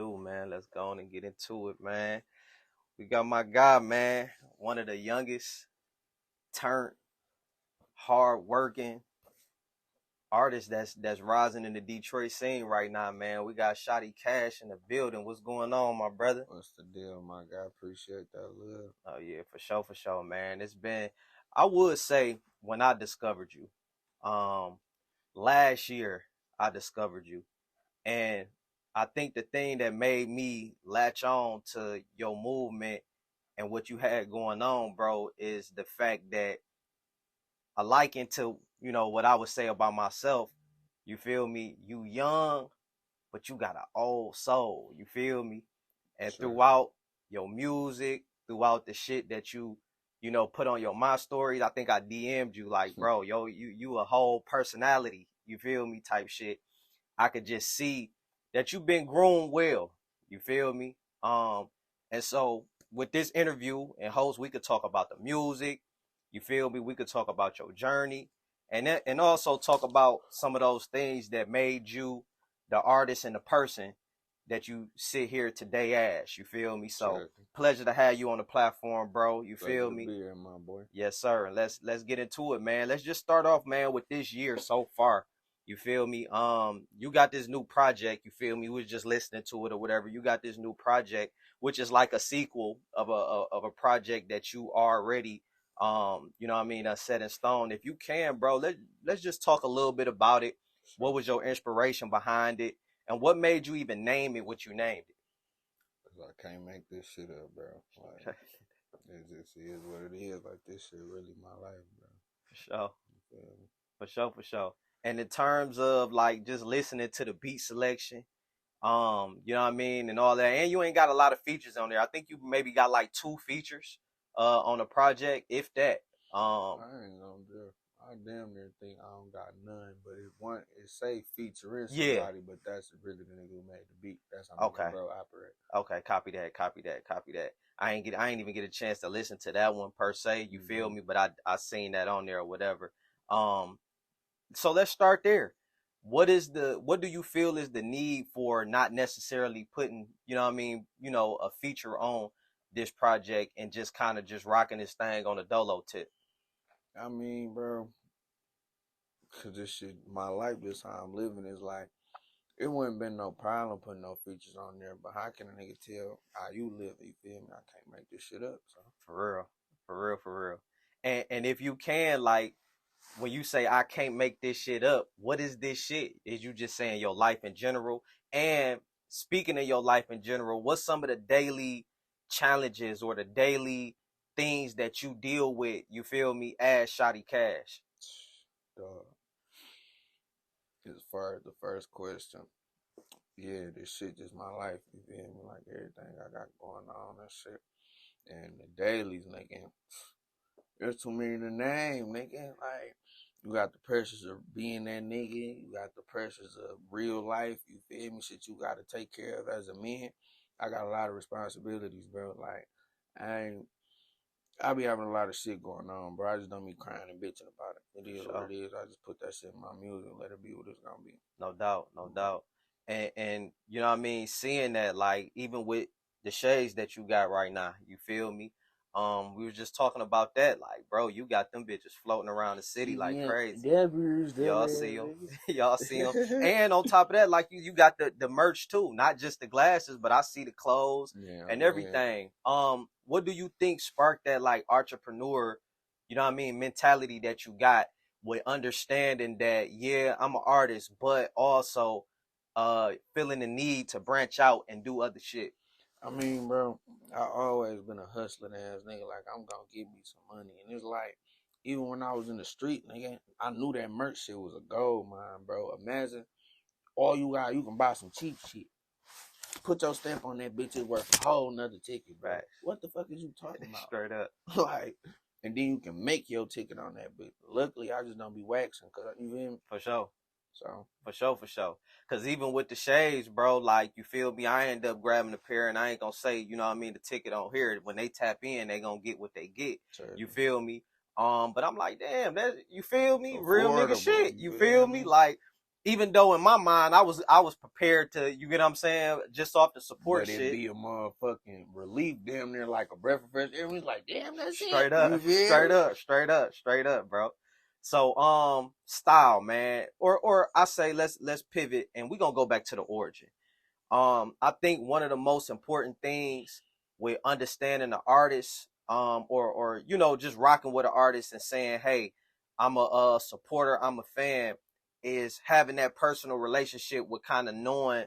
do, man. Let's go on and get into it, man. We got my guy, man. One of the youngest, turned, hard working artists that's rising in the Detroit scene right now, man. We got Shaudy Kash in the building. What's going on, my brother? What's the deal, my guy? Appreciate that love. Oh yeah, for sure, man. It's been I would say when I discovered you. Last year I discovered you. And I think the thing that made me latch on to your movement and what you had going on, bro, is the fact that I liken to, what I would say about myself. You feel me? You young, but you got an old soul. You feel me? And Sure. throughout your music, throughout the shit that put on your my stories, I think I DM'd you like, bro, you a whole personality. You feel me? Type shit. I could just see that you've been groomed well. You feel me? And so with this interview and host, we could talk about the music. You feel me? We could talk about your journey, and also talk about some of those things that made you the artist and the person that you sit here today as. You feel me? So Sure. pleasure to have you on the platform, bro. You Pleasure feel to me? be here, my boy. Yes, sir. And let's get into it, man. Let's just start off, man, with this year so far. You feel me? You got this new project. You feel me? We was just listening to it or whatever. You got this new project, which is like a sequel of a project that you already, set in stone. If you can, bro, let's just talk a little bit about it. What was your inspiration behind it, and what made you even name it what you named it? 'Cause I can't make this shit up, bro. Like, it just is what it is. Like, this shit really my life, bro. For sure. You feel me? For sure. And in terms of like just listening to the beat selection, you know what I mean, and all that, and you ain't got a lot of features on there. I think you maybe got like two features on the project, if that. I ain't gonna do. I damn near think I don't got none, but it say featuring Yeah. somebody, but that's really the nigga who made the beat. That's how Okay. my bro operate. Okay, copy that. I ain't even get a chance to listen to that one per se. You feel me? But I seen that on there or whatever. So let's start there. What do you feel is the need for not necessarily putting, a feature on this project and just kind of just rocking this thing on a dolo tip? I mean, bro, cause this shit, my life, this how I'm living is like, it wouldn't been no problem putting no features on there, but how can a nigga tell how you live? You feel me? I can't make this shit up. So For real. And if you can, like, when you say I can't make this shit up, what is this shit? Is you just saying your life in general? And speaking of your life in general, what's some of the daily challenges or the daily things that you deal with, you feel me, as Shaudy Kash? dog, as far as the first question, yeah, this shit just my life. You feel me? Like everything I got going on and shit, and the dailies, nigga. There's too many to name, nigga. Like, you got the pressures of being that nigga. You got the pressures of real life. You feel me? Shit you got to take care of as a man. I got a lot of responsibilities, bro. Like, I be having a lot of shit going on, bro. I just don't be crying and bitching about it. It is Sure. what it is. I just put that shit in my music and let it be what it's gonna be. No doubt. And you know what I mean, seeing that, like, even with the shades that you got right now, you feel me? We were just talking about that, like, bro, you got them bitches floating around the city like crazy. Y'all see them. Y'all see them. And on top of that, like, you got the merch too, not just the glasses, but I see the clothes and everything. What do you think sparked that, like, entrepreneur, mentality that you got, with understanding that, yeah, I'm an artist, but also feeling the need to branch out and do other shit? I mean, bro, I always been a hustling ass nigga. Like, I'm gonna give me some money. And it's like, even when I was in the street, nigga, I knew that merch shit was a gold mine, bro. Imagine all you got, you can buy some cheap shit. Put your stamp on that bitch, it's worth a whole nother ticket, bro. Right. What the fuck is you talking about? Straight up. Like, and then you can make your ticket on that bitch. Luckily, I just don't be waxing, cause you feel me? For sure. So For sure. Cause even with the shades, bro, like, you feel me, I end up grabbing a pair, and I ain't gonna say, the ticket on here. When they tap in, they gonna get what they get. sure. You feel me? But I'm like, damn, that, you feel me? Real nigga Affordable, shit. you You feel feel me? me? Like, even though in my mind I was prepared to, you get what I'm saying, just off the support But it shit. be a motherfucking relief, damn near like a breath of fresh air. We like, damn, that's it. Straight You up, feel straight me? up, straight up, straight up, bro. So style, man. Or I say let's pivot and we're gonna go back to the origin. I think one of the most important things with understanding the artist, or just rocking with an artist and saying, hey, I'm a supporter, I'm a fan, is having that personal relationship with kind of knowing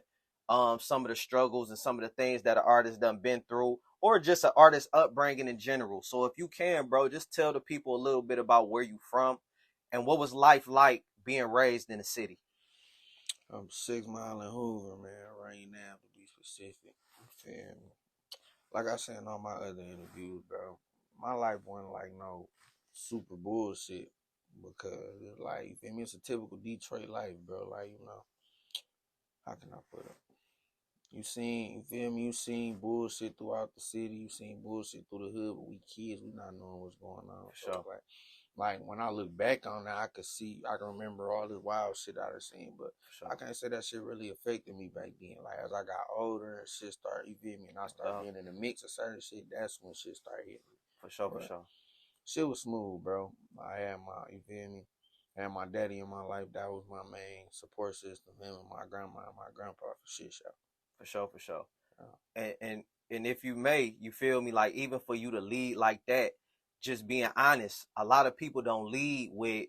some of the struggles and some of the things that an artist done been through, or just an artist upbringing in general. So if you can, bro, just tell the people a little bit about where you from and what was life like being raised in the city. I'm 6 Mile in Hoover, man, right now to be specific. You feel me? Like I said in all my other interviews, bro, my life wasn't like no super bullshit because it's like, you feel me? It's a typical Detroit life, bro. Like, how can I put it? You feel me? You seen bullshit throughout the city. You seen bullshit through the hood, but we kids, we not knowing what's going on. For So sure. it's like when I look back on that, I can remember all this wild shit I done seen, but For I sure. can't say that shit really affected me back then. Like as I got older and shit started, you feel me, and I No started doubt. being in the mix of certain shit, that's when shit started hitting me. For sure, for But sure. shit was smooth, bro. I had you feel me? I had my daddy in my life. That was my main support system. Him and my grandma and my grandpa for shit show. For sure, for sure. Uh, And if you may, you feel me, like even for you to lead like that, just being honest, a lot of people don't lead with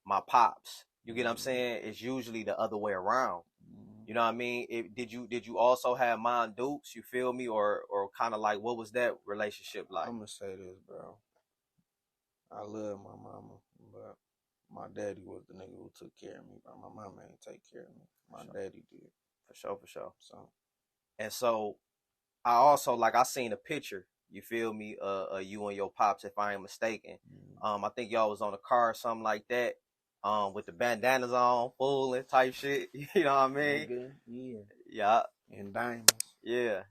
my pops. You get what I'm mm, saying? It's usually the other way around. mm. You know what I mean? Did you also have Mom Dukes? You feel me? Or kind of like what was that relationship like? I'm gonna say this, bro. I love my mama, but my daddy was the nigga who took care of me. But my mama ain't take care of me. For My sure, daddy did. for sure, for sure. So And so I also, like, I seen a picture. You feel me? You and your pops, if I ain't mistaken. mm, I think y'all was on a car or something like that. With the bandanas on, fooling type shit. You know what I mean? nigga, yeah, Yeah, and diamonds. yeah.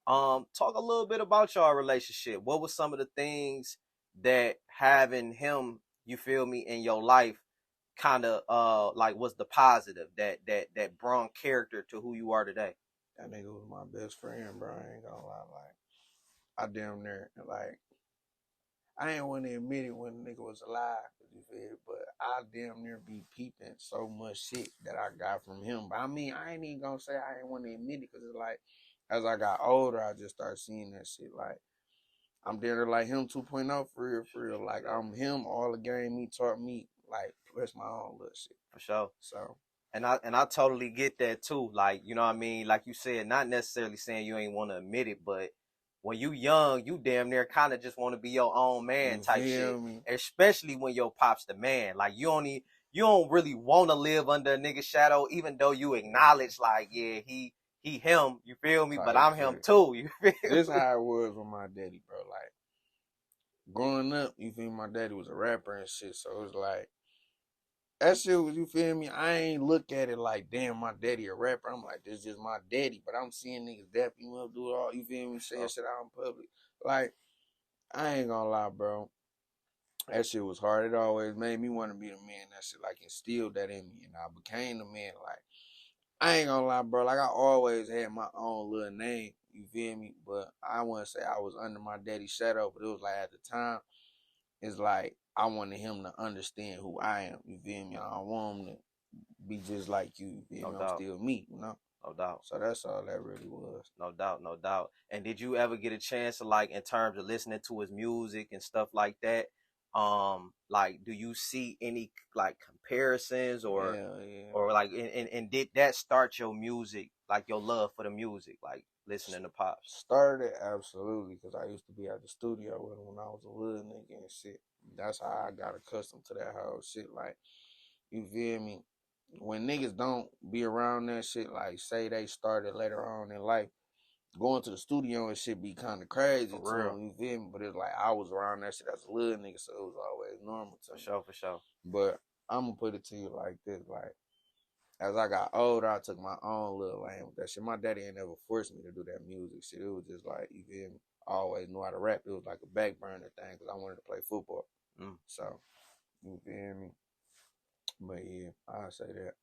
Talk a little bit about y'all relationship. What was some of the things that having him, you feel me, in your life, kind of like was the positive that brought character to who you are today? That nigga was my best friend, bro. I ain't gonna lie. Like I damn near like I ain't want to admit it when the nigga was alive, you feel? But I damn near be peeping so much shit that I got from him. But I mean, I ain't even gonna say I ain't want to admit it because it's like, as I got older, I just started seeing that shit. Like, I'm there like him 2.0 for real, for real. Like, Sure. I'm him, all the game he taught me, like, plus my own little shit. For sure. So, And I totally get that too. Like, you know what I mean? Like you said, not necessarily saying you ain't want to admit it, but when you young, you damn near kind of just want to be your own man you type shit. feel me? Especially when your pop's the man. Like you don't really want to live under a nigga's shadow, even though you acknowledge like, yeah, he him, you feel me? But Type I'm him shit. too, you feel This me? how it was with my daddy, bro. Like, growing up, you feel me? My daddy was a rapper and shit. So it was like, that shit was, you feel me? I ain't look at it like, damn, my daddy a rapper. I'm like, this just my daddy. But I'm seeing niggas dap him up, do it all, you feel me? Saying So shit out in public. Like, I ain't gonna lie, bro. That shit was hard. It always made me want to be the man. That shit, like, instilled that in me. And I became the man. Like, I ain't gonna lie, bro. Like, I always had my own little name. You feel me? But I wouldn't say I was under my daddy's shadow. But it was like, at the time, it's like, I wanted him to understand who I am. You feel me? I don't want him to be just like you. You feel no me? I'm doubt, still me. no doubt. So that's all that really was. No doubt, no doubt. And did you ever get a chance to, like, in terms of listening to his music and stuff like that? Like, do you see any like comparisons Hell yeah. or like, and did that start your music, like your love for the music, like listening to pops? Started absolutely because I used to be at the studio with him when I was a little nigga and shit. That's how I got accustomed to that whole shit. Like, you feel me? When niggas don't be around that shit, like say they started later on in life, going to the studio and shit be kind of crazy For to real, them. You feel me? But it's like I was around that shit as a little nigga, so it was always normal to for me. sure, for sure, But I'm gonna put it to you like this: like as I got older, I took my own little lane with that shit. My daddy ain't never forced me to do that music shit. It was just like, you feel me? I always knew how to rap. It was like a back burner thing because I wanted to play football. mm, So, you feel me? But yeah, I say that.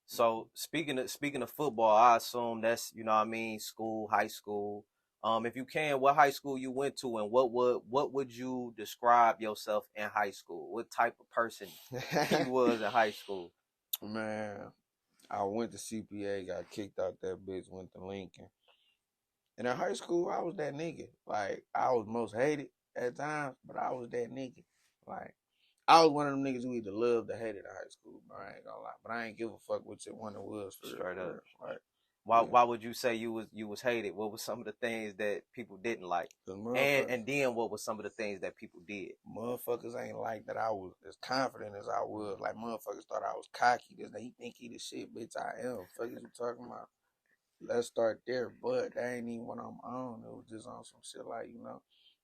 So speaking of football, I assume that's you know what I mean, school, high school. If you can, what high school you went to, and what would you describe yourself in high school? What type of person you was in high school? Man, I went to CPA, got kicked out that bitch, went to Lincoln. And in high school, I was that nigga. Like, I was most hated at times, but I was that nigga. Like, I was one of them niggas who either loved or hated in high school, bro. I ain't gonna lie. But I ain't give a fuck which one it was for real, Straight for up. real. Like, Why yeah. why would you say you was hated? What was some of the things that people didn't like? Cause And then what was some of the things that people did? motherfuckers ain't like that I was as confident as I was. Like, motherfuckers thought I was cocky. This, he think he the shit, bitch. I am. Fuck is you talking about? Let's start there. But that ain't even what I'm on. It was just on some shit like,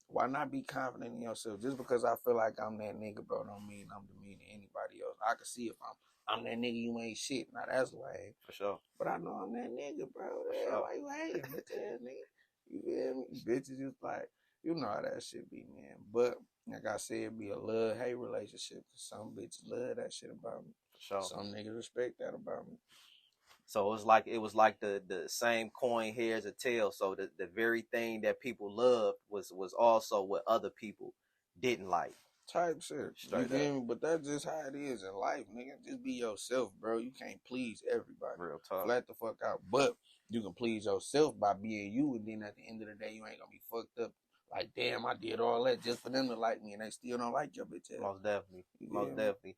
why not be confident in yourself? Just because I feel like I'm that nigga, bro, don't mean I'm demeaning anybody else. I can see if I'm that nigga, you ain't shit. Now that's lame. For sure. But I know I'm that nigga, bro. For Yeah, sure. why you hating, bitch ass nigga? You feel me? Bitches just like, you know how that shit be, man. But like I said, it be a love-hate relationship. Some bitches love that shit about me. For sure. Some niggas respect that about me. So it was like the same coin here as a tail. So the very thing that people loved was also what other people didn't like. Type shit. You Straight up. feel me? But that's just how it is in life, nigga. Just be yourself, bro. You can't please everybody. Real talk. Flat the fuck out. But you can please yourself by being you, and then at the end of the day, you ain't gonna be fucked up. Like, damn, I did all that just for them to like me, and they still don't like your bitch ass. Most definitely. You Most feel me? definitely.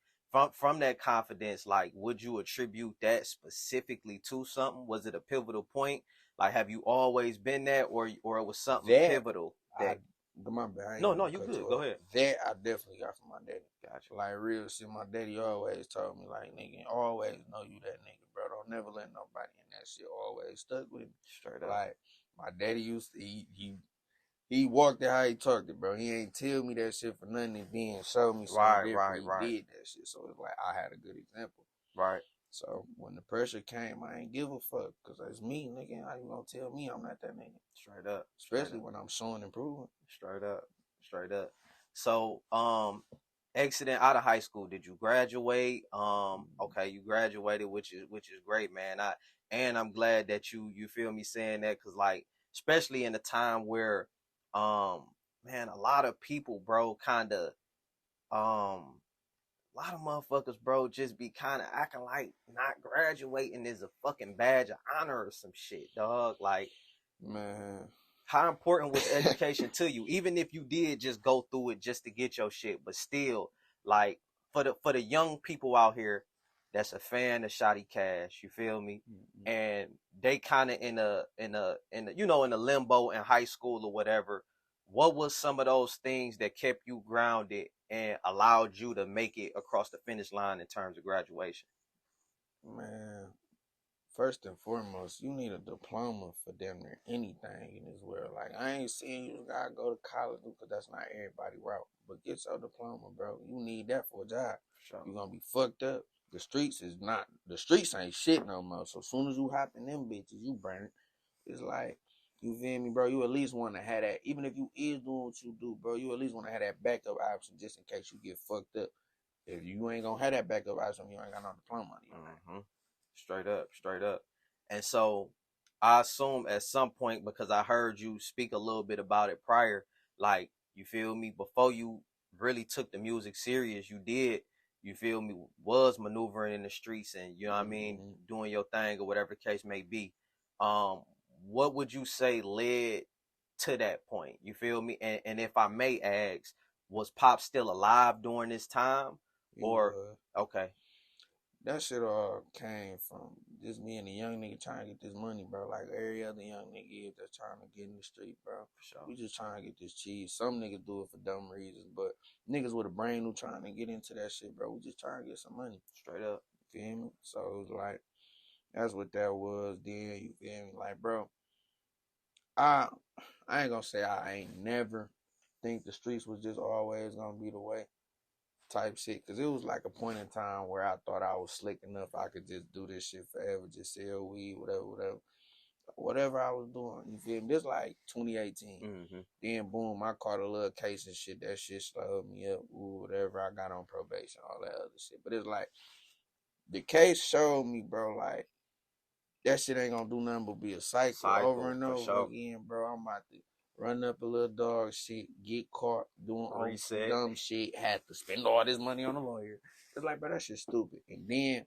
From that confidence, like, would you attribute that specifically to something? Was it a pivotal point? Like, have you always been that, or it was something That pivotal I, that? my bad, I ain't No, mean no, to you cut good. you Go off. ahead. That I definitely got from my daddy. Gotcha. Like real shit, my daddy always told me, like, nigga, always know you that nigga, bro. Don't never let nobody in that shit. Always stuck with me. Straight up. Like, my daddy used to, he walked it how he talked it, bro. He ain't tell me that shit for nothing, and then showed me something Right, different. right, He right, did that shit. So it's like, I had a good example. right. So when the pressure came, I ain't give a fuck, because it's me, nigga. How you gonna tell me I'm not that nigga? Straight up. Straight Especially up. when I'm showing improvement. Straight up. Straight up. So, exiting out of high school, did you graduate? Okay, you graduated, which is great, man. I'm glad that you feel me saying that, cause like, especially in a time where, um, man, a lot of people, bro, kind of, a lot of motherfuckers, bro, just be kind of acting like not graduating is a fucking badge of honor or some shit, dog. Like, Man. how important was education to you? Even if you did just go through it just to get your shit, but still, like, for the young people out here that's a fan of Shaudy Kash, you feel me? Mm-hmm. And they kind of in a limbo in high school or whatever. What was some of those things that kept you grounded and allowed you to make it across the finish line in terms of graduation? Man, first and foremost, you need a diploma for damn near anything in this world. Like, I ain't saying you gotta go to college because that's not everybody route. But get your diploma, bro. You need that for a job. Sure. You're gonna be fucked up. The streets ain't shit no more. So as soon as you hop in them bitches, you burn it. It's like, you feel me, bro? You at least want to have that. Even if you is doing what you do, bro, you at least want to have that backup option just in case you get fucked up. If you ain't gonna have that backup option, you ain't got no diploma. Mm-hmm. Straight up, straight up. And so I assume at some point, because I heard you speak a little bit about it prior, like, you feel me, before you really took the music serious, you feel me, was maneuvering in the streets and, you know what I mean, Mm-hmm. doing your thing or whatever the case may be. Um, what would you say led to that point? You feel me? And if I may ask, was Pop still alive during this time? He Or, was. okay, That shit all came from just me and the young nigga trying to get this money, bro. Like every other young nigga is that's trying to get in the street, bro. for sure. We just trying to get this cheese. Some niggas do it for dumb reasons, but niggas with a brain who trying to get into that shit, bro. We just trying to get some money. Straight up. You feel me? So it was like, that's what that was then. You feel me? Like, bro, I I ain't gonna say I ain't never think the streets was just always gonna be the way type shit. Cause it was like a point in time where I thought I was slick enough I could just do this shit forever, just sell weed, whatever I was doing. You feel me? This like 2018. Mm-hmm. Then boom, I caught a little case and shit. That shit slowed me up. Ooh, whatever. I got on probation, all that other shit. But it's like the case showed me, bro, like, that shit ain't gonna do nothing but be a cycle over Cycle and for over sure. again, bro. I'm about to run up a little dog shit, get caught doing all some Reset. dumb shit, had to spend all this money on a lawyer. It's like, bro, that shit's stupid. And then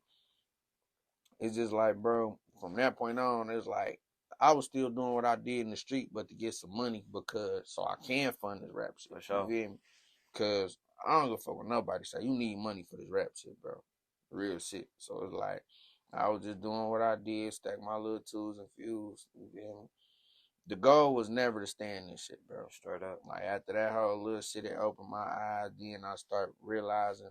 it's just like, bro, from that point on, it's like I was still doing what I did in the street, but to get some money because so I can fund this rap shit. For sure. You feel me? Because I don't give a fuck what nobody say. You need money for this rap shit, bro. Real shit. So it's like I was just doing what I did, stack my little tools and fuels. You feel me? The goal was never to stay in this shit, bro. Straight up. Like after that whole little shit, it opened my eyes. Then I start realizing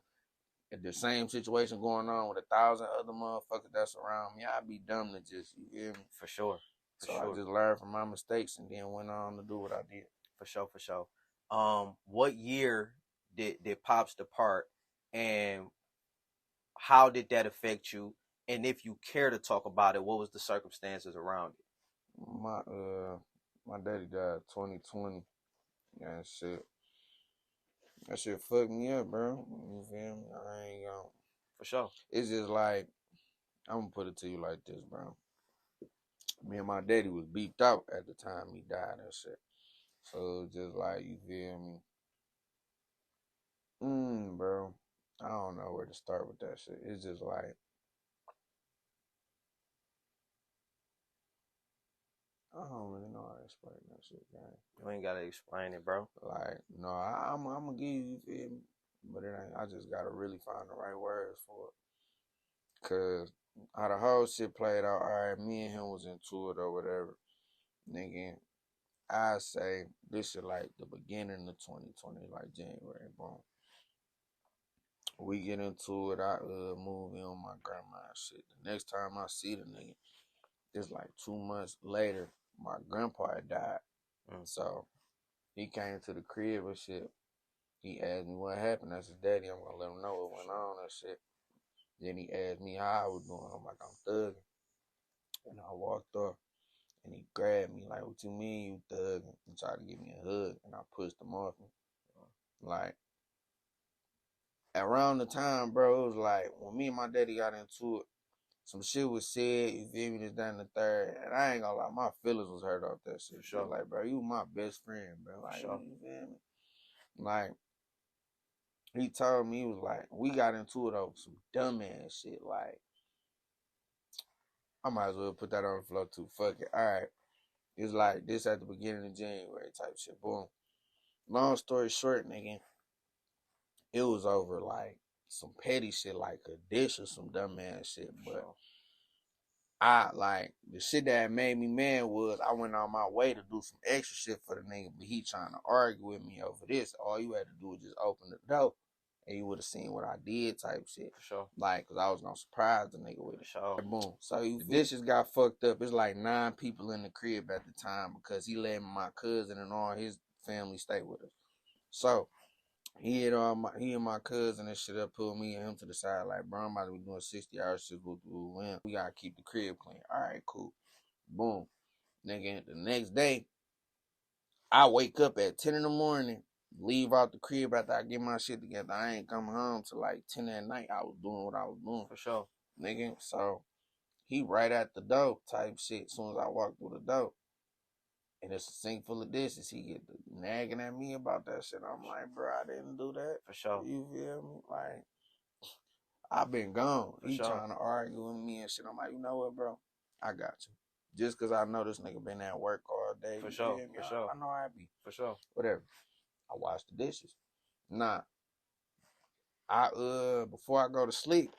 if the same situation going on with 1,000 other motherfuckers that's around me, I'd be dumb to just, you feel me? For sure. So I just learned from my mistakes and then went on to do what I did. For sure, for sure. What year did Pops depart, and how did that affect you? And if you care to talk about it, what was the circumstances around it? My daddy died 2020. Yeah, that shit fucked me up, bro. You feel me? I ain't gonna. For sure. It's just like, I'm gonna put it to you like this, bro. Me and my daddy was beefed out at the time he died and shit. So it's just like, you feel me? Bro. I don't know where to start with that shit. It's just like, I don't really know how to explain that shit, gang. You ain't gotta explain it, bro. Like, no, I'm gonna give you feel me? But it ain't, I just gotta really find the right words for it. Cause how the whole shit played out, alright, me and him was into it or whatever. Nigga, I say this shit like the beginning of 2020, like January, boom. We get into it, I move in on my grandma and shit. The next time I see the nigga, it's like 2 months later, my grandpa had died. So he came to the crib and shit. He asked me what happened. I said, Daddy, I'm gonna let him know what went on and shit. Then he asked me how I was doing. I'm like, I'm thugging. And I walked up and he grabbed me like, what you mean you thugging? He tried to give me a hug and I pushed him off me. Like, around the time, bro, it was like when me and my daddy got into it, some shit was said, you feel me, this, that, and the third. And I ain't gonna lie, my feelings was hurt off that shit. Sure. Like, bro, you my best friend, bro. Like, sure. You feel me? Like, he told me, he was like, we got into it over some dumbass shit. Like, I might as well put that on the floor too. Fuck it. All right. It's like this at the beginning of January type shit. Boom. Long story short, nigga, it was over like some petty shit, like a dish or some dumbass shit. But I like the shit that made me mad was I went on my way to do some extra shit for the nigga, but he trying to argue with me over this. All you had to do was just open the door and you would have seen what I did type shit. For sure. Like, cause I was gonna surprise the nigga with it. For sure. Boom. So the dishes got fucked up. It's like 9 people in the crib at the time because he let my cousin and all his family stay with us. So he and my cousin and shit up pulled me and him to the side like, bro, I'm about to be doing 60 hours shit. We gotta keep the crib clean. All right, cool. Boom. Nigga, the next day, I wake up at 10 in the morning, leave out the crib after I get my shit together. I ain't coming home till like 10 at night. I was doing what I was doing. For sure. Nigga, so he right at the door type shit as soon as I walk through the door. And it's a sink full of dishes. He get nagging at me about that shit. I'm like, bro, I didn't do that. For sure. You feel me? Like, I've been gone. He trying to argue with me and shit. I'm like, you know what, bro? I got you. Just because I know this nigga been at work all day. For sure. For sure. I know I be. For sure. Whatever. I wash the dishes. Nah. Before I go to sleep,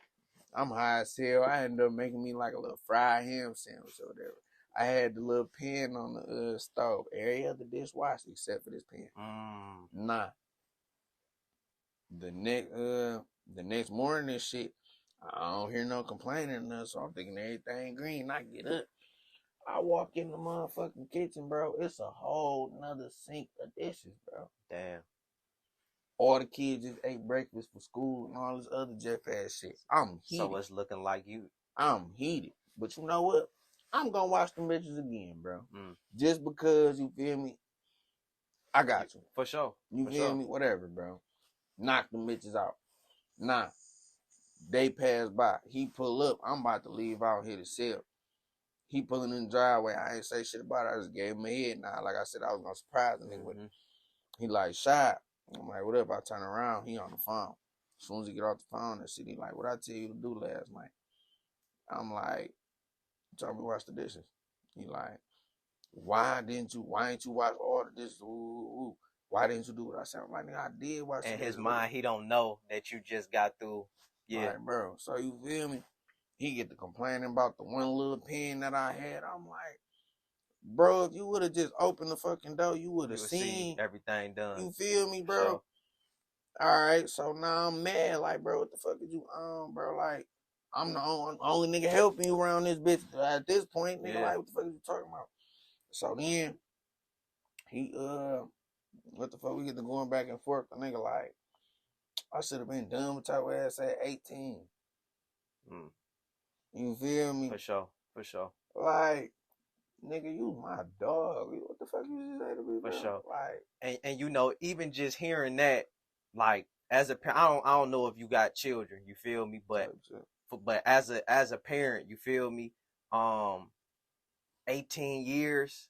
I'm high as hell. I ended up making me like a little fried ham sandwich or whatever. I had the little pan on the stove. Every other dish washed except for this pan. Nah. The next morning and shit, I don't hear no complaining or nothing, so I'm thinking everything green. I get up. I walk in the motherfucking kitchen, bro. It's a whole nother sink of dishes, bro. Damn. All the kids just ate breakfast for school and all this other jet ass shit. I'm heated. So it's looking like you. I'm heated. But you know what? I'm gonna watch them bitches again, bro. Just because, you feel me? I got you. For sure. You feel me? Whatever, bro. Knock them bitches out. Nah. They pass by. He pull up. I'm about to leave out here to sell. He pulling in the driveway. I ain't say shit about it. I just gave him a head nod. Like I said, I was gonna surprise the nigga with it. He like, shot. I'm like, what up? I turn around. He on the phone. As soon as he get off the phone, that shit, he like, what I tell you to do last night? I'm like, tell me wash the dishes. He like, why ain't you wash all the dishes? Ooh. Why didn't you do it? I said, I'm like, nigga, I did wash the In dishes. his mind, he don't know that you just got through. Yeah. Like, bro, so you feel me? He get to complaining about the one little pen that I had. I'm like, bro, if you would have just opened the fucking door, you would have You would see seen. everything done. You feel me, bro? Sure. All right, so now I'm mad. Like, bro, what the fuck is you on, bro? Like, I'm the only nigga helping you around this bitch at this point, nigga. Like, what the fuck are you talking about? So then he what the fuck? We get to going back and forth. The nigga like, I should have been done with your ass at 18. You feel me? For sure. For sure. Like, nigga, you my dog. What the fuck you just say to me, bro? For sure. Like, and you know, even just hearing that, like, as a parent, I don't know if you got children, you feel me, but as a parent, you feel me, 18 years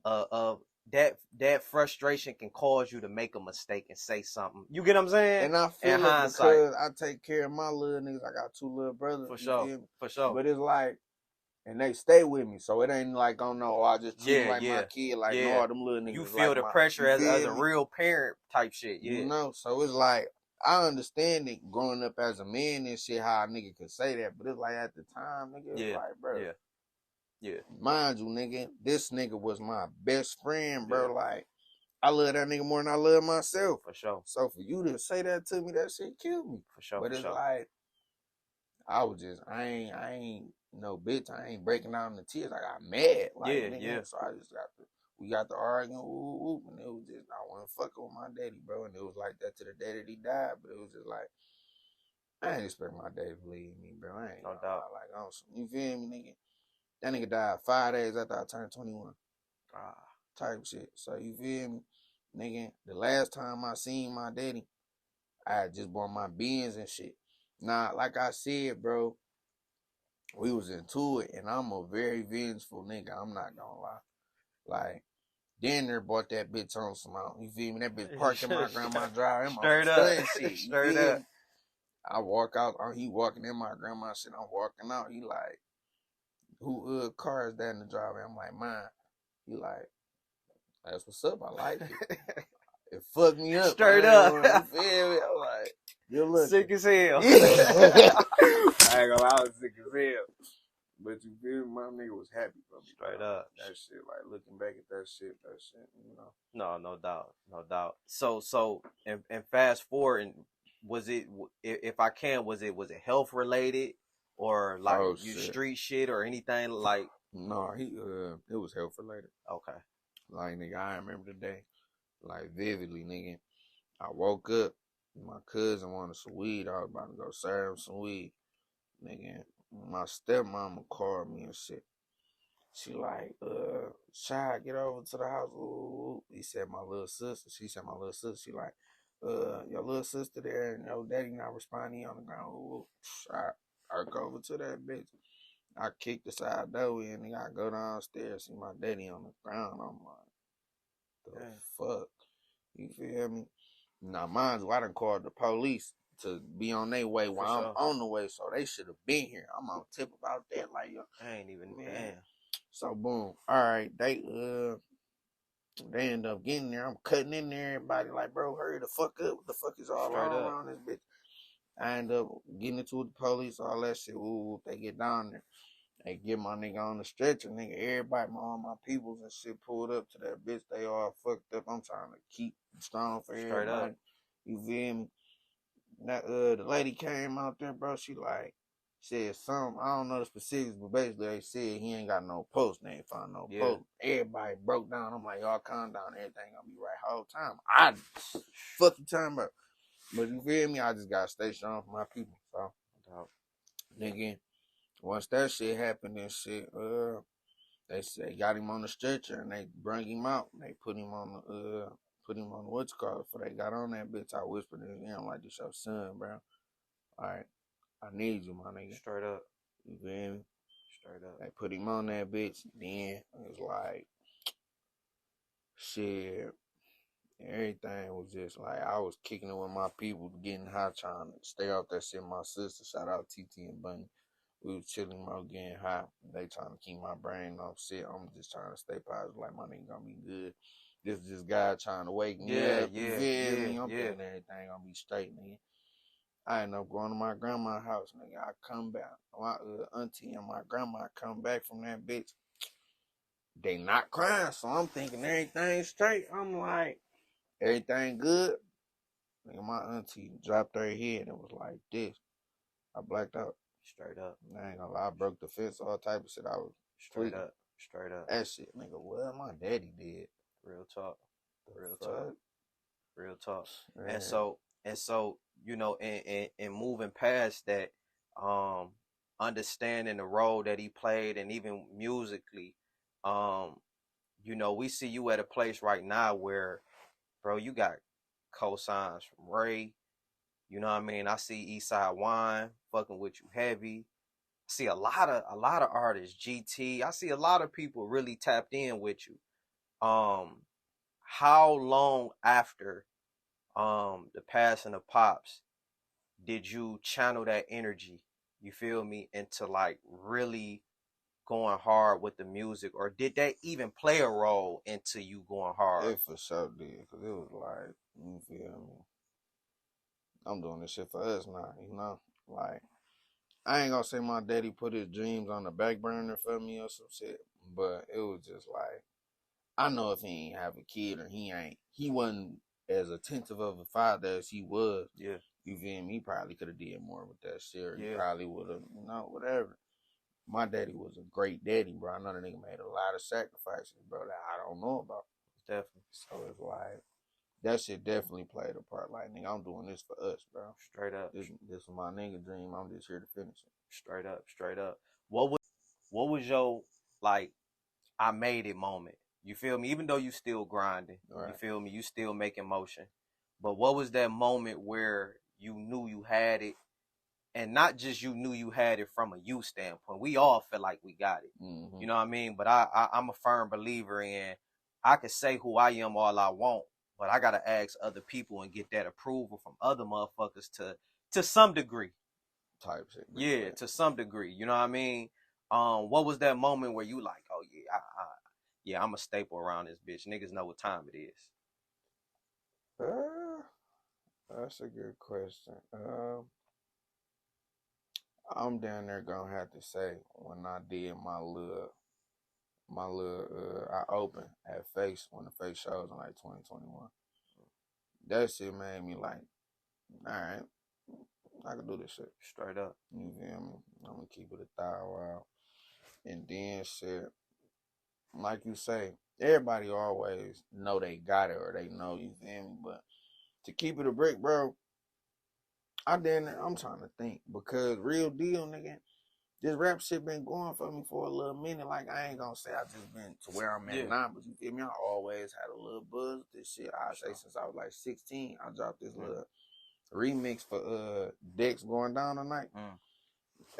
of that frustration can cause you to make a mistake and say something. You get what I'm saying? and I feel it because I take care of my little niggas. I got 2 little brothers. For sure. For sure. But it's like, and they stay with me, so it ain't like, oh no, I just treat them like my kid. Like, no, them little niggas. You feel like the pressure as a real parent type shit. Yeah. You know, so it's like, I understand it growing up as a man and shit, how a nigga could say that, but it's like at the time, nigga, it's like, bro. Yeah. Mind you, nigga, this nigga was my best friend, bro. Like, I love that nigga more than I love myself. For sure. So for you to say that to me, that shit killed me. For sure. But it's like, I ain't no bitch. I ain't breaking down in the tears. I got mad. Like, nigga, so I just we got to arguing, and it was just, I wasn't fucking with my daddy, bro. And it was like that to the day that he died. But it was just like, I ain't expect my daddy to believe me, bro. I ain't no doubt. Like, you feel me, nigga? That nigga died 5 days after I turned 21. Type shit. So you feel me? Nigga, the last time I seen my daddy, I had just bought my beans and shit. Nah, like I said, bro, we was into it, and I'm a very vengeful nigga. I'm not gonna lie. Like, dinner bought that bitch on some out. You feel me? That bitch parked in my grandma's drive. Straight up. Shit. Straight up. I walk out. He walking in my grandma's shit. I'm walking out. He like, who car is that in the driveway? I'm like, mine. He like, that's what's up. I like it. It fucked me up. Straight up. You feel me? I'm like, you're looking sick as hell. I ain't gonna lie, I was sick as hell. But you feel me? My nigga was happy for me. Straight up. That shit, like, looking back at that shit, you know. No doubt. So, and fast forward, was it, if I can, was it health related or like street shit or anything like? No, it was health related. Okay. Like, nigga, I remember the day, like, vividly, nigga. I woke up, my cousin wanted some weed. I was about to go serve him some weed. Nigga, my stepmama called me and shit. She like, Shy, get over to the house. Ooh. He said my little sister. She said my little sister. She like, your little sister there and your daddy not responding on the ground. Ooh. I go over to that bitch. I kick the side door in and I go downstairs, see my daddy on the ground. I'm like, the fuck? You feel me? Now, mind you, I done called the police to be on their way while I'm on the way, so they should have been here. I'm on tip about that, like, yo. I ain't even, man. So, boom. All right, they end up getting there. I'm cutting in there. Everybody like, bro, hurry the fuck up. What the fuck is all around this bitch? I end up getting into the police, all that shit. Ooh, they get down there. They get my nigga on the stretcher, nigga. Everybody, all my peoples and shit pulled up to that bitch. They all fucked up. I'm trying to keep strong for everybody. You feel me? That, the lady came out there, bro. She like said something. I don't know the specifics, but basically they said he ain't got no post. They ain't found no post. Everybody broke down. I'm like, y'all calm down. Everything gonna be right whole time. I fuck you talking about. But you feel me? I just gotta stay strong for my people. So, nigga, once that shit happened and shit, they got him on the stretcher and they bring him out. They put him on the what's called. Before they got on that bitch, I whispered in his ear, I'm like, this your son, bro. All right. I need you, my nigga. Straight up. You feel me? Straight up. They put him on that bitch. Then it was like, shit. Everything was just like, I was kicking it with my people, getting high, trying to stay off that shit. My sister, shout out TT and Bunny. We was chilling, bro, getting high. They trying to keep my brain off shit. I'm just trying to stay positive, like, my nigga gonna be good. This is just God trying to wake me up. You feel me? I'm thinking everything gonna be straight, nigga. I end up going to my grandma's house, nigga. I come back. My auntie and my grandma come back from that bitch. They not crying, so I'm thinking everything's straight. I'm like, everything good? Nigga, my auntie dropped her head and it was like this. I blacked out. Straight up. I ain't gonna lie, I broke the fence, all type of shit. I was Straight tweaking. up. Straight up. That shit, nigga, what my daddy did. Real talk. Real fuck? talk. Real talk. Man. And so, you know, in moving past that, understanding the role that he played and even musically, you know, we see you at a place right now where, bro, you got cosigns from Ray. You know what I mean? I see Eastside Wine fucking with you heavy. I see a lot of artists, GT. I see a lot of people really tapped in with you. How long after the passing of Pops did you channel that energy, you feel me, into like really going hard with the music, or did that even play a role into you going hard? It for sure did, because it was like, you feel me? I'm doing this shit for us now, you know? Like, I ain't gonna say my daddy put his dreams on the back burner for me or some shit, but it was just like, I know if he ain't have a kid or he wasn't as attentive of a father as he was. Yeah. You feel me? He probably could have did more with that shit. Or Yeah. He probably would have, you know, whatever. My daddy was a great daddy, bro. I know the nigga made a lot of sacrifices, bro, that I don't know about. Definitely. So it's like, that shit definitely played a part. Like, nigga, I'm doing this for us, bro. Straight up. This is my nigga dream. I'm just here to finish it. Straight up. Straight up. What was your, like, I made it moment? You feel me? Even though you still grinding, Right. you feel me? You still making motion. But what was that moment where you knew you had it? And not just you knew you had it from a you standpoint. We all feel like we got it. Mm-hmm. You know what I mean? But I'm a firm believer in, I can say who I am all I want, but I gotta ask other people and get that approval from other motherfuckers to some degree. Type shit. Yeah, to some degree. You know what I mean? What was that moment where you like, oh yeah, I'm a staple around this bitch. Niggas know what time it is. That's a good question. I'm down there gonna have to say when I did I opened at Face when the Face shows in like 2021. That shit made me like, all right, I can do this shit. Straight up. You feel me? I'm gonna keep it 1,000 out. And then shit, like you say, everybody always know they got it or they know, you feel me? But to keep it a brick, bro, I'm trying to think, because real deal, nigga, this rap shit been going for me for a little minute. Like, I ain't gonna say I just been to where I'm at now, but you feel me? I always had a little buzz with this shit. I say since I was like 16, I dropped this little remix for Dex Going Down Tonight.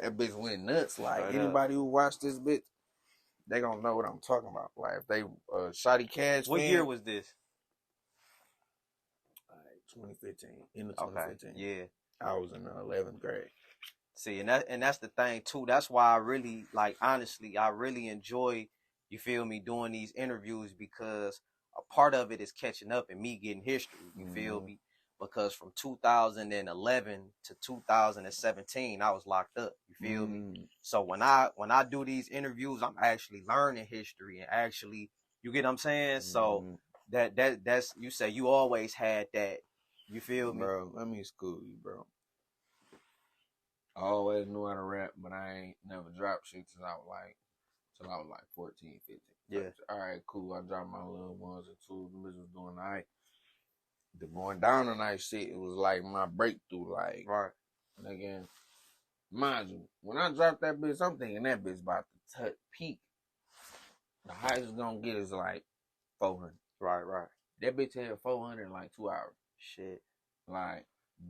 That bitch went nuts. Like, anybody who watched this bitch, they gonna know what I'm talking about. Like, if they Shaudy Kash What year was this? 2015. In the 2015. Okay. Yeah. I was in the 11th grade. See, and that's the thing too. That's why I really, like, honestly, I really enjoy, you feel me, doing these interviews, because a part of it is catching up and me getting history. You feel me? Because from 2011 to 2017, I was locked up. You feel me? So when I do these interviews, I'm actually learning history and actually, you get what I'm saying? So that's you say you always had that. You feel me? Bro, let me school you, bro. I always knew how to rap, but I ain't never dropped shit till I was like 14, 15. Yeah. All right, cool. I dropped my little ones and twos. The bitch was doing all right. The Going Down Tonight shit, it was like my breakthrough. Like, right. Again, mind you, when I dropped that bitch, I'm thinking that bitch about to touch peak. The highest it's gonna get is like 400. Right. That bitch had 400 in like 2 hours. Shit. Like,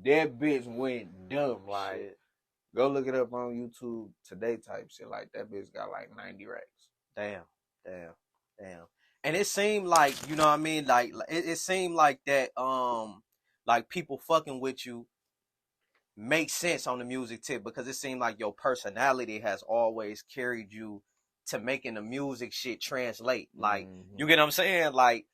that bitch went dumb. Like, shit. Go look it up on YouTube today type shit. Like that bitch got like 90 racks. Damn, damn, damn. And it seemed like, you know what I mean? Like it seemed like that like people fucking with you makes sense on the music tip, because it seemed like your personality has always carried you to making the music shit translate. Like, Mm-hmm. you get what I'm saying? Like,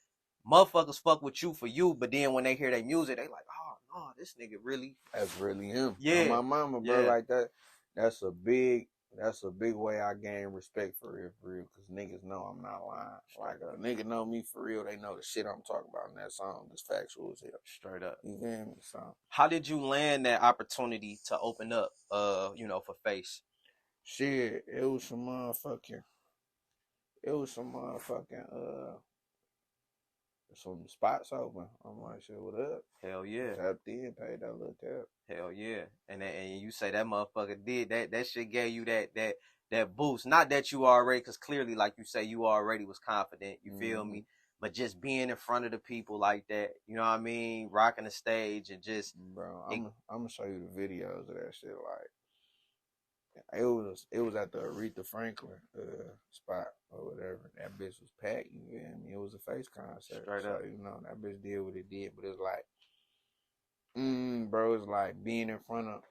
motherfuckers fuck with you for you, but then when they hear their music, they like, oh no, this nigga really. That's really him. Yeah. On my mama, bro, Yeah. like that. That's a big way I gain respect for real. Cause niggas know I'm not lying. Like a nigga know me for real, they know the shit I'm talking about in that song is factual as hell. Straight up. You feel me? So How did you land that opportunity to open up, you know, for Face? shit, it was some some spots open. I'm like, shit, what up? Hell yeah. Tapped in, paid that little tap. Hell yeah. And you say that motherfucker did that shit gave you that boost. Not that you already, because clearly, like you say, you already was confident, you feel me? But just being in front of the people like that, you know what I mean? Rocking the stage and just, bro, I'm gonna show you the videos of that shit. Like it was at the Aretha Franklin spot or whatever. That bitch was packed. You feel me? It was a Face concert. Straight up. So you know that bitch did what it did. But it's like, bro, it's like being in front of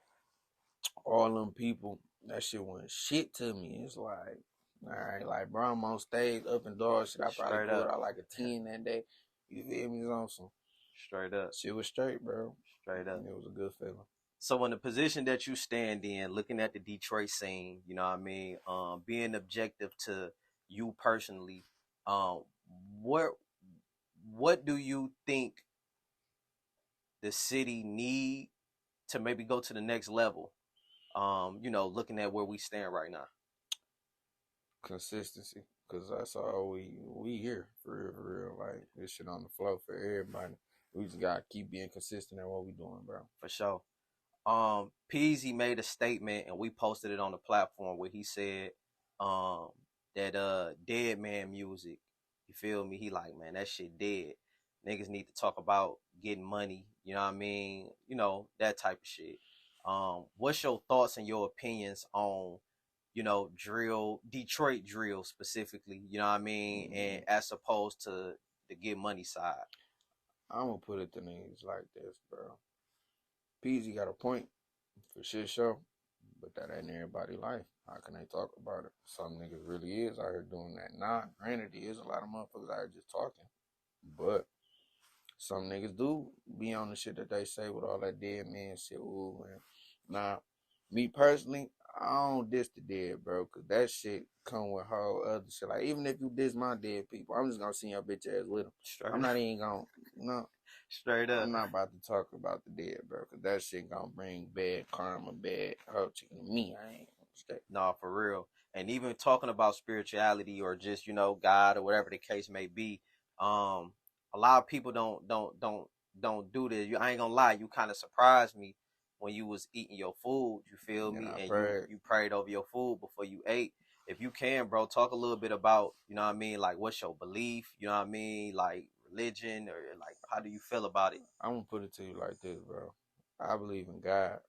all them people. That shit wasn't shit to me. It's like, all right, like bro, I'm on stage up and dog shit. I probably Straight pulled up. out like a 10 that day. You feel me? It's on some Straight up. shit was straight, bro. Straight up. It was a good feeling. So in the position that you stand in, looking at the Detroit scene, you know what I mean, being objective to you personally, um, what what do you think the city need to maybe go to the next level? You know, looking at where we stand right now. Consistency, cause that's all we here for real. Like this shit on the flow for everybody. We just gotta keep being consistent at what we doing, bro. For sure. Peasy made a statement and we posted it on the platform where he said that dead man music, you feel me? He like, man, that shit dead. Niggas need to talk about getting money, you know what I mean? You know, that type of shit. What's your thoughts and your opinions on, you know, Detroit drill specifically, you know what I mean? And as opposed to the get money side. I'm gonna put it to niggas like this, bro. Peasy got a point for shit show, but that ain't everybody life. How can they talk about it? Some niggas really is out here doing that. Nah, granted, there is a lot of motherfuckers out here just talking, but some niggas do be on the shit that they say with all that dead man shit. Ooh, man. Nah, me personally, I don't diss the dead, bro, cause that shit come with whole other shit. Like even if you diss my dead people, I'm just gonna see your bitch ass with them. I'm not even gonna, no. Straight up. I'm not about to talk about the dead, bro, cause that shit gonna bring bad karma, bad hurt to me. I ain't gonna stay. No, for real. And even talking about spirituality or just, you know, God or whatever the case may be, a lot of people don't do this. I ain't gonna lie, you kind of surprised me when you was eating your food, you feel me? And you prayed over your food before you ate. If you can, bro, talk a little bit about, you know what I mean, like what's your belief, you know what I mean, like religion, or like how do you feel about it? I'm gonna put it to you like this, bro. I believe in God,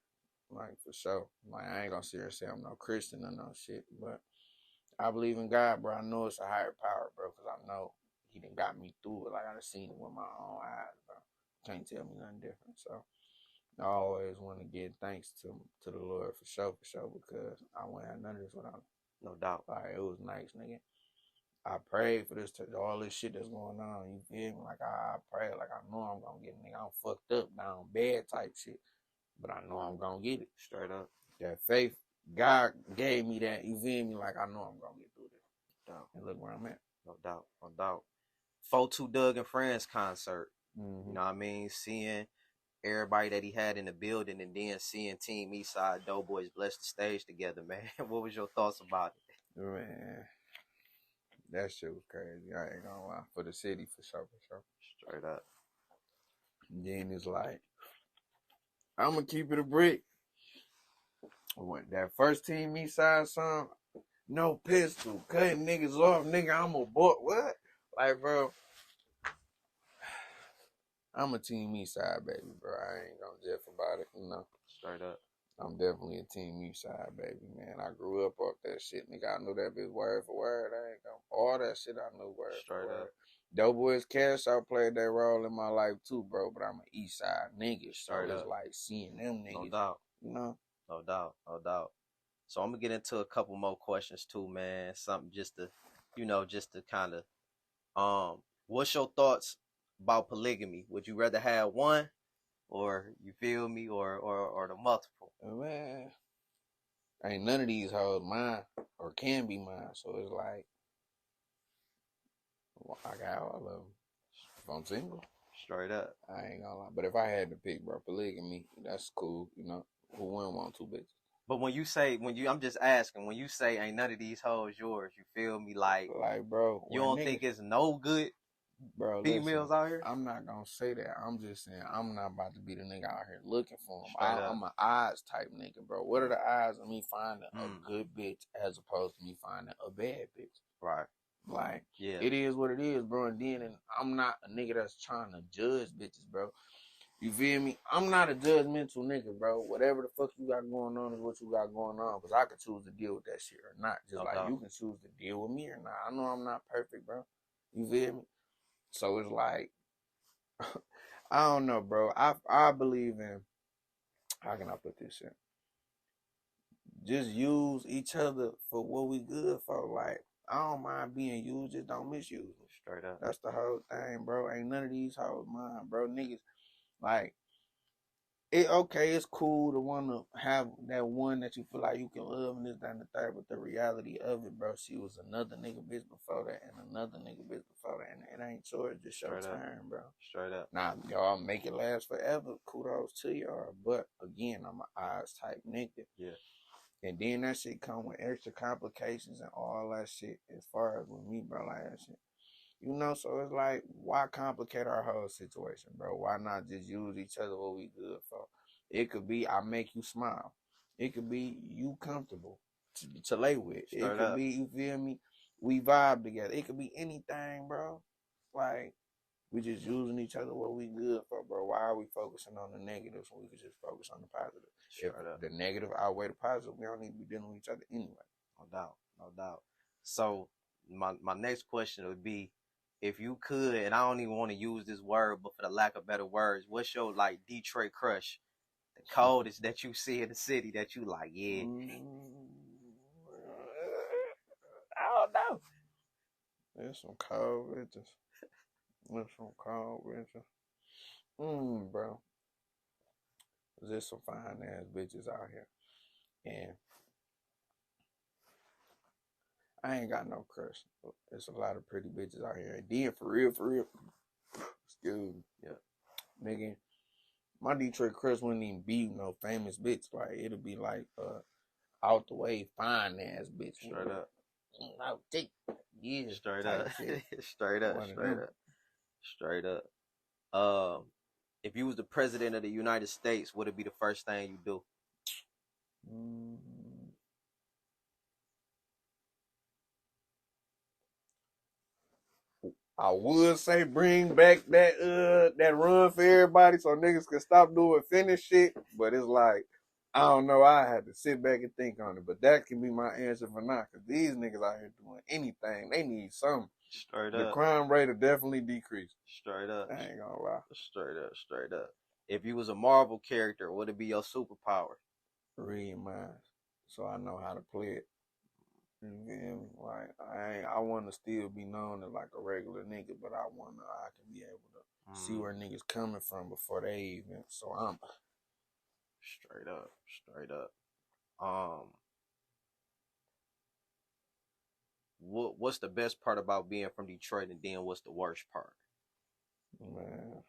like for sure. Like I ain't gonna sit here and say I'm no Christian or no shit, but I believe in God, bro. I know it's a higher power, bro, because I know He done got me through it. Like I done seen it with my own eyes, bro. Can't tell me nothing different. So I always want to give thanks to the Lord for sure, because I wouldn't have none of this without Him. No doubt. Like it was nice, nigga. I prayed for this all this shit that's going on. You feel me? Like I pray, like I know I'm gonna get it, nigga. I'm fucked up, down bad type shit, but I know I'm gonna get it. Straight up. That faith, God gave me that. You feel me? Like I know I'm gonna get through this. Doubt. And look where I'm at. No doubt. No doubt. 4-2 Doug and Friends concert. Mm-hmm. You know what I mean? Seeing everybody that he had in the building and then seeing Team Eastside Doughboys bless the stage together, man. What was your thoughts about it? Man, that shit was crazy. I ain't gonna lie. For the city, for sure. Straight up. And then it's like, I'm gonna keep it a brick. What, that first Team Eastside song, no pistol, cutting niggas off, nigga, I'm a boy. What? Like, bro, I'm a Team Eastside, baby, bro. I ain't gonna jiff about it, you know. Straight up. I'm definitely a Team Eastside, baby, man. I grew up off that shit, nigga. I knew that bitch word for word. I ain't gonna, all that shit I knew word for Straight word. up. Doughboys Cash out played that role in my life too, bro. But I'm an Eastside nigga, so Straight it's up. like seeing them No niggas, doubt. you know. No doubt. No doubt. So I'm gonna get into a couple more questions too, man. Something just to, just to kind of, what's your thoughts about polygamy? Would you rather have one, or you feel me, or the multiple? Man, ain't none of these hoes mine or can be mine, so it's like well, I got all of them. If I'm single, Straight up. I ain't gonna lie. But if I had to pick, bro, polygamy, that's cool, you know. Who wouldn't want two bitches? But I'm just asking, when you say ain't none of these hoes yours, you feel me? Like, Like, bro, you when don't niggas, think it's no good bro, listen, females out here? I'm not gonna say that. I'm just saying I'm not about to be the nigga out here looking for them. Straight up. I'm an odds type nigga, bro. What are the odds of me finding a Mm, good bitch as opposed to me finding a bad bitch? right. Like, Yeah. it is what it is, bro. And I'm not a nigga that's trying to judge bitches, bro. You feel me? I'm not a judgmental nigga, bro. Whatever the fuck you got going on is what you got going on. Because I can choose to deal with that shit or not. Just No like doubt. you can choose to deal with me or not. I know I'm not perfect, bro. You feel me? So it's like, I don't know, bro. I believe in, how can I put this in? Just use each other for what we good for. Like, I don't mind being used, just don't misuse me. Straight up. That's the whole thing, bro. Ain't none of these hoes mine, bro. Niggas, like, it okay, it's cool to want to have that one that you feel like you can love and this, that, and the third, but the reality of it, bro, she was another nigga bitch before that and another nigga bitch before that, and it ain't yours, just your Straight up. turn, bro. Straight up. Now, y'all make it last forever, kudos to y'all, but again, I'm an eyes type nigga. Yeah. And then that shit come with extra complications and all that shit as far as with me, bro, like that shit. You know, so it's like, why complicate our whole situation, bro? Why not just use each other what we good for? It could be I make you smile. It could be you comfortable to lay with. It Straight could up. be, you feel me? We vibe together. It could be anything, bro. Like, we just using each other what we good for, bro. Why are we focusing on the negatives when we could just focus on the positive? If Straight up. the negative outweigh the positive, we don't need to be dealing with each other anyway. No doubt. No doubt. So my next question would be, if you could, and I don't even want to use this word, but for the lack of better words, what's your like Detroit crush? The coldest that you see in the city that you like, yeah. I don't know. There's some cold bitches. There's some cold bitches. Bro. There's some fine ass bitches out here. And I ain't got no crush. There's a lot of pretty bitches out here. And then for real, excuse me. Yeah. Nigga, my Detroit crush wouldn't even be no famous bitch. Like, it'll be like out the way fine ass bitch. Straight up. I'll take years. Straight Type up. shit. Straight up. One of Straight them. up. Straight up. If you was the president of the United States, would it be the first thing you do? Mm, I would say bring back that run for everybody so niggas can stop doing finish shit, but it's like, I don't know. I had to sit back and think on it, but that can be my answer for now. Cause these niggas out here doing anything, they need something. Straight The up. crime rate will definitely decrease. Straight up. I ain't gonna lie. Straight up. Straight up. If you was a Marvel character, would it be your superpower? Read minds, so I know how to play it. You feel me? Like, I want to still be known as like a regular nigga, but I can be able to see where niggas coming from before they even. So I'm straight up. Straight up. What's the best part about being from Detroit, and then what's the worst part? Man,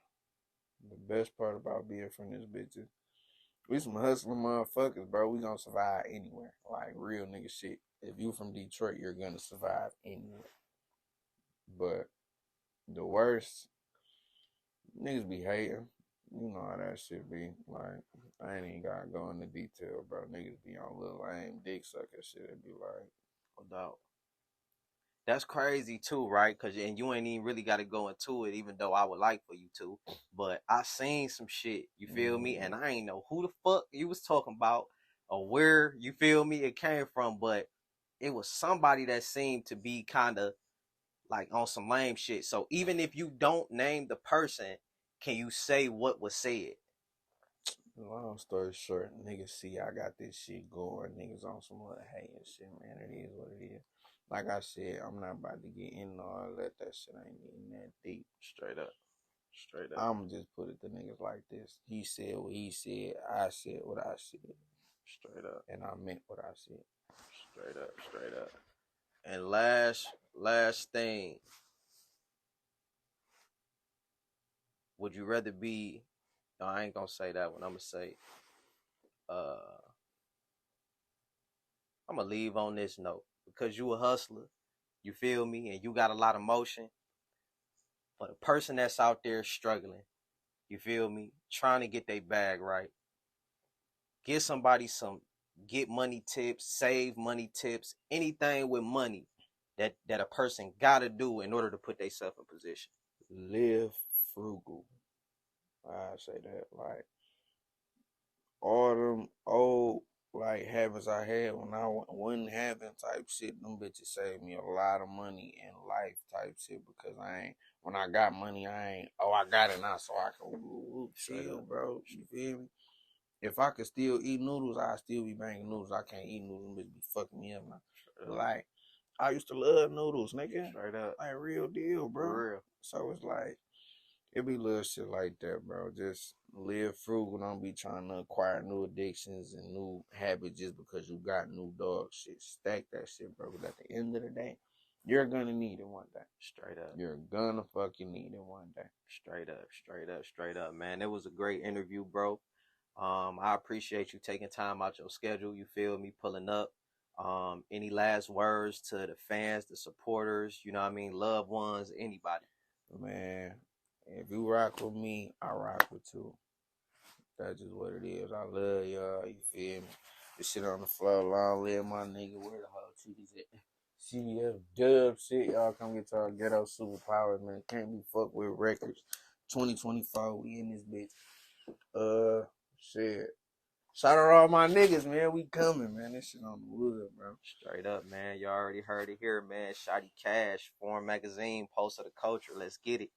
the best part about being from this bitch is we some hustling motherfuckers, bro. We gonna survive anywhere. Like, real nigga shit. If you from Detroit, you're gonna survive anywhere. But the worst, niggas be hating. You know how that shit be. Like, I ain't even gotta go into detail, bro. Niggas be on little lame dick sucker shit. It be like, No doubt. That's crazy too, right? Cause and you ain't even really got to go into it, even though I would like for you to. But I seen some shit, you feel me? And I ain't know who the fuck you was talking about. or where, you feel me, it came from, but it was somebody that seemed to be kind of like on some lame shit. So even if you don't name the person, can you say what was said? Long story short, niggas see I got this shit going. Niggas on some other hate and shit, man. It is what it is. Like I said, I'm not about to get in all that. That shit ain't even that deep. Straight up. Straight up. I'm just put it to niggas like this. He said what he said. I said what I said. Straight up. And I meant what I said. Straight up. Straight up. And last thing, would you rather be? No, I ain't gonna say that one. I'm gonna say, uh, I'm gonna leave on this note because you a hustler. You feel me, and you got a lot of motion. For the person that's out there struggling, you feel me, trying to get their bag right, give somebody some get money tips, save money tips, anything with money that a person gotta do in order to put themselves in position. Live frugal. I say that like all them old like habits I had when I wasn't having type shit. Them bitches saved me a lot of money in life type shit because I ain't when I got money I ain't I got it now so I can chill, bro. You feel me? If I could still eat noodles, I'd still be banging noodles. I can't eat noodles, them bitches be fucking me up now. Like I used to love noodles, nigga. Straight up. Like real deal, bro. For real. So it's like it be little shit like that, bro. Just live frugal. Don't be trying to acquire new addictions and new habits just because you got new dog shit. Stack that shit, bro. Because at the end of the day, you're gonna need it one day. Straight up. You're gonna fucking need it one day. Straight up. Straight up. Straight up, man. It was a great interview, bro. I appreciate you taking time out your schedule. You feel me, pulling up. Any last words to the fans, the supporters, you know what I mean, loved ones, anybody? Man, if you rock with me, I rock with you. That's just what it is. I love y'all. You feel me? This shit on the floor. Long live my nigga. Where the whole cheaties at? CBFW shit. Y'all come get y'all ghetto superpowers, man. Can't be fucked with records. 2024, we in this bitch. Shit. Shout out to all my niggas, man. We coming, man. This shit on the wood, bro. Straight up, man. You already heard it here, man. Shaudy Kash, Foreign Magazine, Post of the Culture. Let's get it.